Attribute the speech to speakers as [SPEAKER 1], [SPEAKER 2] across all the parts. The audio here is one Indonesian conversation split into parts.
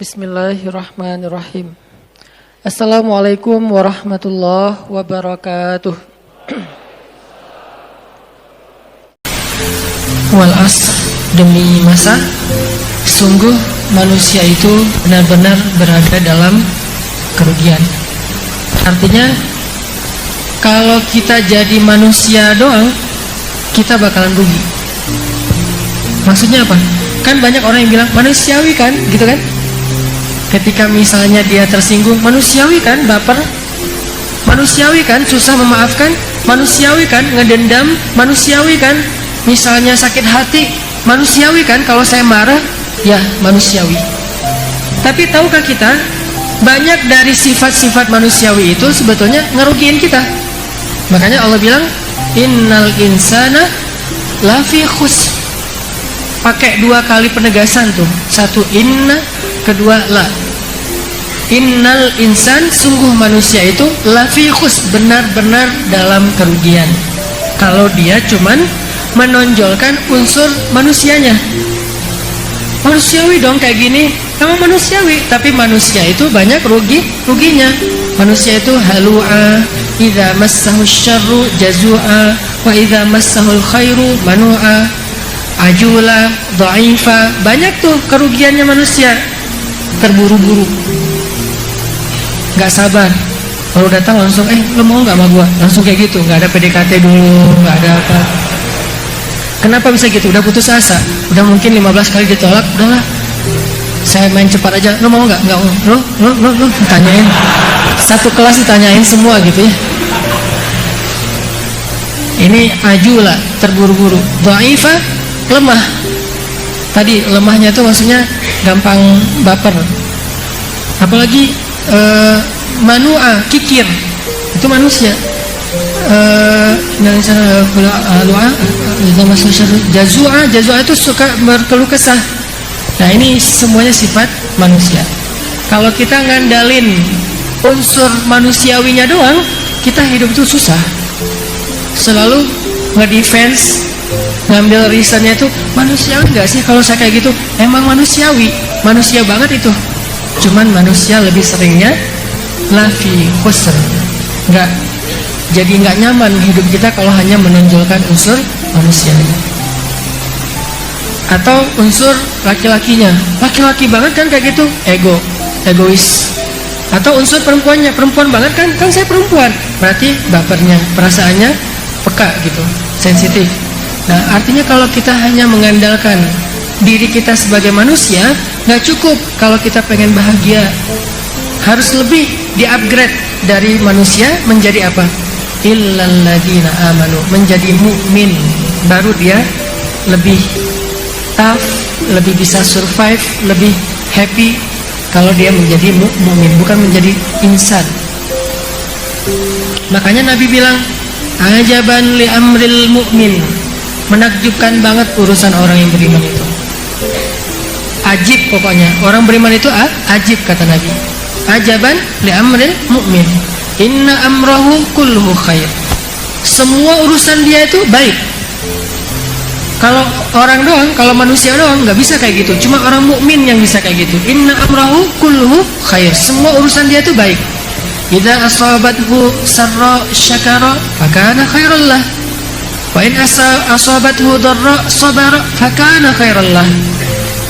[SPEAKER 1] Bismillahirrahmanirrahim. Assalamualaikum warahmatullahi wabarakatuh. Wal asr, demi masa, sungguh manusia itu benar-benar berada dalam kerugian. Artinya, kalau kita jadi manusia doang, kita bakalan rugi. Maksudnya apa? Kan banyak orang yang bilang manusiawi kan, gitu kan? Ketika misalnya dia tersinggung, manusiawi kan baper, manusiawi kan susah memaafkan, manusiawi kan ngedendam, manusiawi kan misalnya sakit hati, manusiawi kan kalau saya marah, ya manusiawi. Tapi tahukah kita, banyak dari sifat-sifat manusiawi itu sebetulnya ngerugiin kita. Makanya Allah bilang, innal insana lafi khus. Pakai dua kali penegasan tuh, satu inna, kedua la. Innal insan, sungguh manusia itu lafi khus, benar-benar dalam kerugian. Kalau dia cuman menonjolkan unsur manusianya. Manusiawi dong kayak gini, emang manusiawi, tapi manusia itu banyak ruginya. Manusia itu halu'a, idza massahu syarru jazua, wa idza massahul khairu manu'a, ajula, dha'ifa. Banyak tuh kerugiannya manusia. Terburu-buru, gak sabar, kalau datang langsung lo mau gak sama gua, langsung kayak gitu, gak ada PDKT dulu, gak ada apa. Kenapa bisa gitu? Udah putus asa, udah mungkin 15 kali ditolak, udahlah saya main cepat aja. Lo mau gak? Gak mau. Lo tanyain satu kelas, ditanyain semua gitu ya. Ini ajula, terburu-buru. Dha'ifa, lemah. Tadi lemahnya tuh maksudnya gampang baper. Apalagi manu'a, kikir, itu manusia. Jazua itu suka berkeluh kesah. Nah ini semuanya sifat manusia. Kalau kita ngandalin unsur manusiawinya doang, kita hidup itu susah. Selalu nge-defense, ngambil reasonnya itu manusiawi nggak sih kalau saya kayak gitu? Emang manusiawi, manusia banget itu. Cuman manusia lebih seringnya lafi khusr, nggak nyaman hidup kita kalau hanya menonjolkan unsur manusianya atau unsur laki-lakinya. Laki-laki banget kan kayak gitu, egois. Atau unsur perempuannya, perempuan banget kan saya perempuan, berarti bapernya, perasaannya peka gitu, sensitif. Nah artinya kalau kita hanya mengandalkan diri kita sebagai manusia, nggak cukup. Kalau kita pengen bahagia, harus lebih di-upgrade dari manusia menjadi apa? Illalladzina amanu, menjadi mukmin. Baru dia lebih tough, lebih bisa survive, lebih happy kalau dia menjadi mukmin, bukan menjadi insan. Makanya Nabi bilang, ajaban li amril mu'min, menakjubkan banget urusan orang yang beriman itu. Ajib pokoknya, orang beriman itu ajib kata Nabi. Ajaban li amril mu'min, inna amrahu kulluhu khair. Semua urusan dia itu baik. Kalau orang doang, kalau manusia doang nggak bisa kayak gitu. Cuma orang mukmin yang bisa kayak gitu. Inna amrahu kulluhu khair. Semua urusan dia itu baik. Idza asabathu sarra syakara fakana khairal lah. Wa in asabathu dharra sabara fakana khairal lah.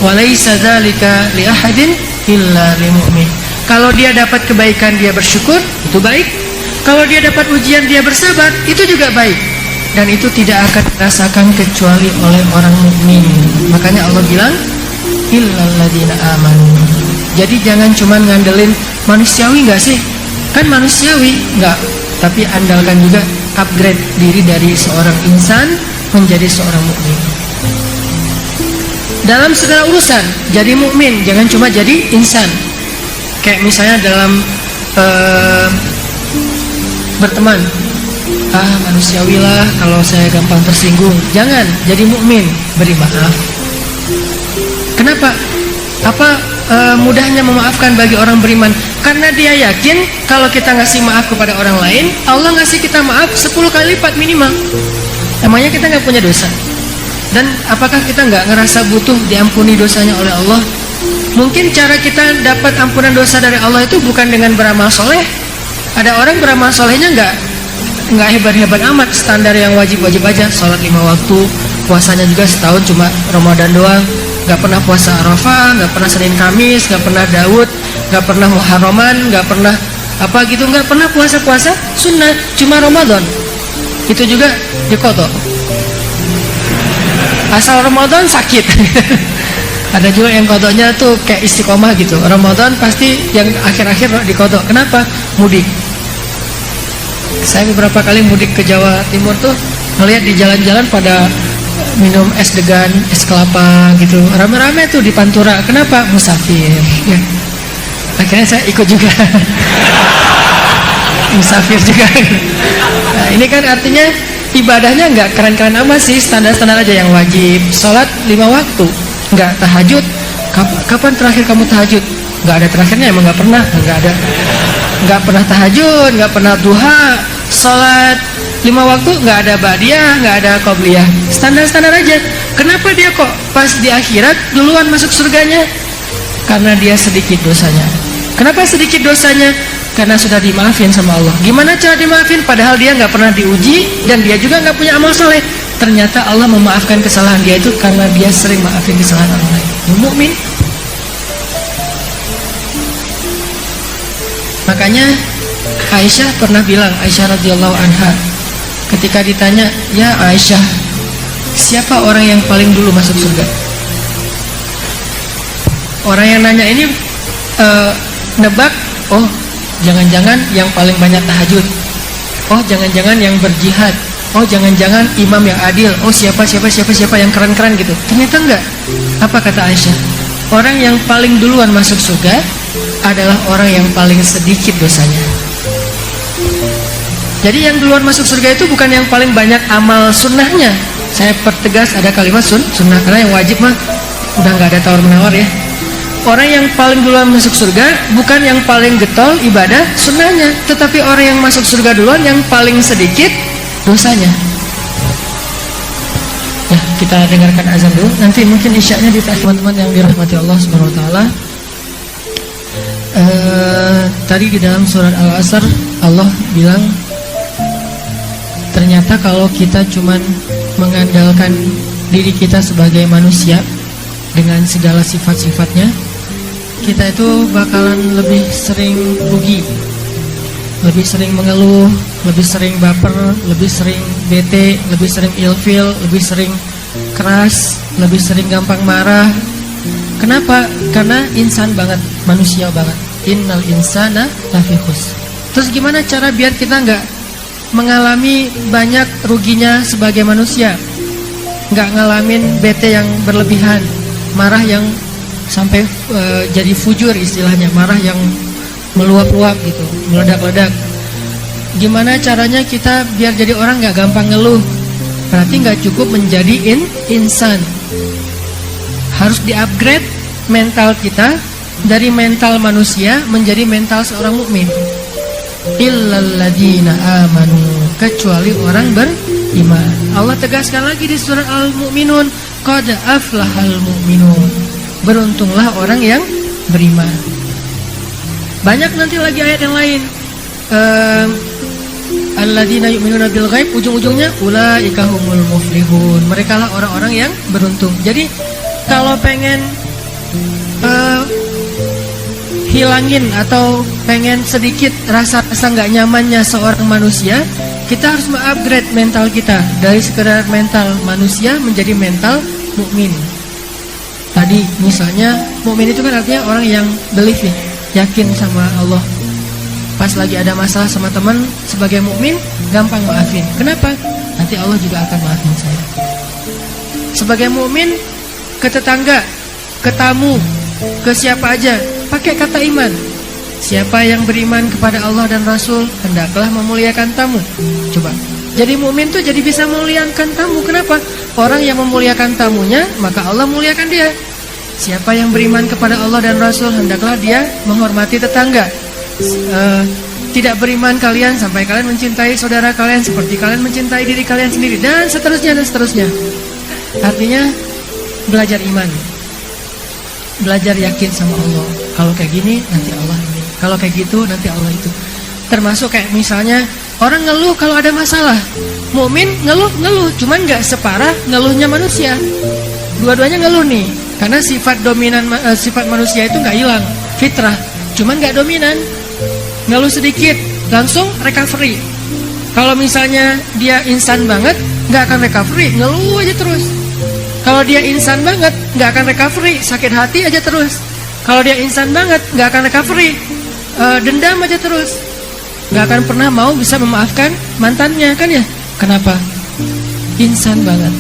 [SPEAKER 1] Wa laisa dzalika li ahadin illa lil mu'min. Kalau dia dapat kebaikan dia bersyukur, itu baik. Kalau dia dapat ujian dia bersabar, itu juga baik. Dan itu tidak akan dirasakan kecuali oleh orang mukmin. Makanya Allah bilang, illalladzina amanu. Jadi jangan cuma ngandelin manusiawi nggak sih? Kan manusiawi nggak, tapi andalkan juga upgrade diri dari seorang insan menjadi seorang mukmin. Dalam segala urusan jadi mukmin, jangan cuma jadi insan. Kayak misalnya dalam berteman, manusiawi lah kalau saya gampang tersinggung. Jangan, jadi mukmin, beri maaf. Kenapa? Mudahnya memaafkan bagi orang beriman? Karena dia yakin kalau kita ngasih maaf kepada orang lain, Allah ngasih kita maaf 10 kali lipat minimal. Emangnya kita nggak punya dosa? Dan apakah kita nggak ngerasa butuh diampuni dosanya oleh Allah? Mungkin cara kita dapat ampunan dosa dari Allah itu bukan dengan beramal soleh. Ada orang beramal solehnya nggak hebat-hebat amat, standar yang wajib-wajib aja, sholat 5 waktu, puasanya juga setahun cuma Ramadan doang, nggak pernah puasa Arafah, nggak pernah Senin Kamis, nggak pernah Daud, nggak pernah Muharraman, nggak pernah apa gitu, nggak pernah puasa sunnah, cuma Ramadan. Itu juga dikodok. Asal Ramadan sakit. Ada juga yang kodoknya tuh kayak istiqomah gitu. Ramadan pasti yang akhir-akhir dikodok. Kenapa? Mudik. Saya beberapa kali mudik ke Jawa Timur tuh ngelihat di jalan-jalan pada minum es degan, es kelapa gitu. Rame-rame tuh di Pantura. Kenapa? Musafir. Ya. Akhirnya saya ikut juga. Musafir juga. Nah, ini kan artinya ibadahnya nggak keren-keren amat sih, standar-standar aja yang wajib. Sholat 5 waktu. Nggak tahajud. Kapan terakhir kamu tahajud? Nggak ada terakhirnya, emang nggak pernah. Nggak pernah tahajud, nggak pernah duha. Sholat 5 waktu nggak ada ba'diyah, nggak ada qobliyah. Standar-standar aja. Kenapa dia kok pas di akhirat duluan masuk surganya? Karena dia sedikit dosanya. Kenapa sedikit dosanya? Karena sudah dimaafin sama Allah. Gimana cara dimaafin? Padahal dia nggak pernah diuji dan dia juga nggak punya amal soleh. Ternyata Allah memaafkan kesalahan dia itu karena dia sering maafin kesalahan orang lain. Mukmin. Makanya Aisyah pernah bilang, Aisyah radhiyallahu anha, ketika ditanya, ya Aisyah, siapa orang yang paling dulu masuk surga? Orang yang nanya ini nebak, oh jangan-jangan yang paling banyak tahajud, oh jangan-jangan yang berjihad, oh jangan-jangan imam yang adil, oh siapa yang keren-keren gitu. Ternyata enggak. Apa kata Aisyah? Orang yang paling duluan masuk surga adalah orang yang paling sedikit dosanya. Jadi yang duluan masuk surga itu bukan yang paling banyak amal sunnahnya. Saya pertegas ada kalimat sunnah, karena yang wajib mah udah nggak ada tawar-menawar ya. Orang yang paling duluan masuk surga bukan yang paling getol ibadah sunnahnya, tetapi orang yang masuk surga duluan yang paling sedikit dosanya. Ya, kita dengarkan azan dulu. Nanti mungkin isyaknya ditaati teman-teman yang dirahmati Allah Subhanahu wa taala. Tadi di dalam surat Al-Asr Allah bilang, ternyata kalau kita cuman mengandalkan diri kita sebagai manusia dengan segala sifat-sifatnya, kita itu bakalan lebih sering rugi, lebih sering mengeluh, lebih sering baper, lebih sering bete, lebih sering ilfil, lebih sering keras, lebih sering gampang marah. Kenapa? Karena insan banget, manusia banget. Innal insana lafi khusr. Terus gimana cara biar kita nggak mengalami banyak ruginya sebagai manusia, nggak ngalamin bete yang berlebihan, marah yang sampai jadi fujur istilahnya, marah yang meluap-luap gitu, meledak-ledak. Gimana caranya kita biar jadi orang nggak gampang ngeluh? Berarti nggak cukup menjadi insan, harus di-upgrade mental kita dari mental manusia menjadi mental seorang mukmin. Illalladzina amanu, kecuali orang beriman. Allah tegaskan lagi di surat Al-Mu'minun, qad aflahal mu'minun, beruntunglah orang yang beriman. Banyak nanti lagi ayat yang lain. Alladzina yu'minuna bil ghaib, ujung-ujungnya ulaika humul muflihun, mereka lah orang-orang yang beruntung. Jadi kalau pengen hilangin atau pengen sedikit rasa-rasa nggak nyamannya seorang manusia, kita harus mengupgrade mental kita dari sekedar mental manusia menjadi mental mukmin. Tadi misalnya mukmin itu kan artinya orang yang believe ya, yakin sama Allah. Pas lagi ada masalah sama teman, sebagai mukmin gampang maafin. Kenapa? Nanti Allah juga akan maafin saya. Sebagai mukmin ke tetangga, ke tamu, ke siapa aja pakai kata iman. Siapa yang beriman kepada Allah dan Rasul hendaklah memuliakan tamu. Coba, jadi mukmin tuh jadi bisa memuliakan tamu. Kenapa? Orang yang memuliakan tamunya, maka Allah muliakan dia. Siapa yang beriman kepada Allah dan Rasul hendaklah dia menghormati tetangga. Tidak beriman kalian sampai kalian mencintai saudara kalian seperti kalian mencintai diri kalian sendiri, dan seterusnya dan seterusnya. Artinya belajar iman. belajar yakin sama Allah. Kalau kayak gini nanti Allah ini, kalau kayak gitu nanti Allah itu. Termasuk kayak misalnya orang ngeluh kalau ada masalah. Mukmin ngeluh, cuman nggak separah ngeluhnya manusia. Dua-duanya ngeluh nih, karena sifat dominan sifat manusia itu nggak hilang, fitrah, cuman nggak dominan. Ngeluh sedikit langsung recovery. Kalau misalnya dia insan banget, nggak akan recovery, ngeluh aja terus. Kalau dia insan banget, nggak akan recovery, sakit hati aja terus. Kalau dia insan banget, nggak akan recovery, dendam aja terus. Nggak akan pernah mau bisa memaafkan mantannya, kan ya? Kenapa? Insan banget.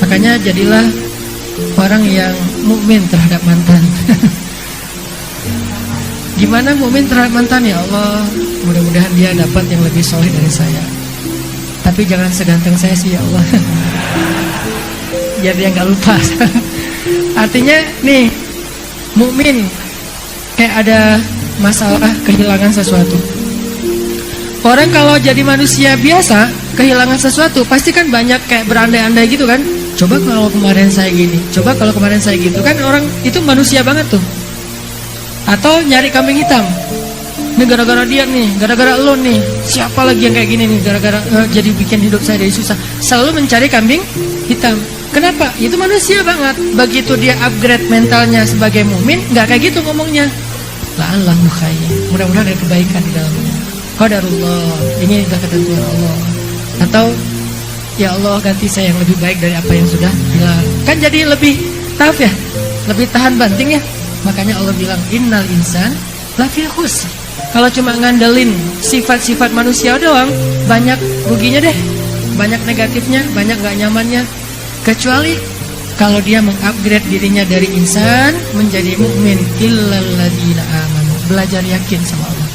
[SPEAKER 1] Makanya jadilah orang yang mukmin terhadap mantan. Gimana mukmin terhadap mantan? Ya Allah, mudah-mudahan dia dapat yang lebih soleh dari saya. Tapi jangan seganteng saya sih ya Allah. Biar dia nggak lupa. Artinya nih, mukmin kayak ada masalah kehilangan sesuatu. Orang kalau jadi manusia biasa kehilangan sesuatu pasti kan banyak kayak berandai-andai gitu kan. Coba kalau kemarin saya gini, coba kalau kemarin saya gitu kan, orang itu manusia banget tuh. Atau nyari kambing hitam. Ini gara-gara dia nih, gara-gara lo nih, siapa lagi yang kayak gini nih, gara-gara jadi bikin hidup saya jadi susah. Selalu mencari kambing hitam. Kenapa? Itu manusia banget. Begitu dia upgrade mentalnya sebagai mukmin, nggak kayak gitu ngomongnya. La'allahu khair. Mudah-mudahan ada kebaikan di dalamnya. Qadarullah, ini udah ketentuan Allah. Atau ya Allah ganti saya yang lebih baik dari apa yang sudah hilang. Kan jadi lebih tough ya, lebih tahan banting ya. Makanya Allah bilang innal insan lafi khusr. Kalau cuma ngandelin sifat-sifat manusia doang, banyak ruginya deh, banyak negatifnya, banyak gak nyamannya. Kecuali kalau dia mengupgrade dirinya dari insan menjadi mukmin, illal ladzina amanu. Belajar yakin sama Allah.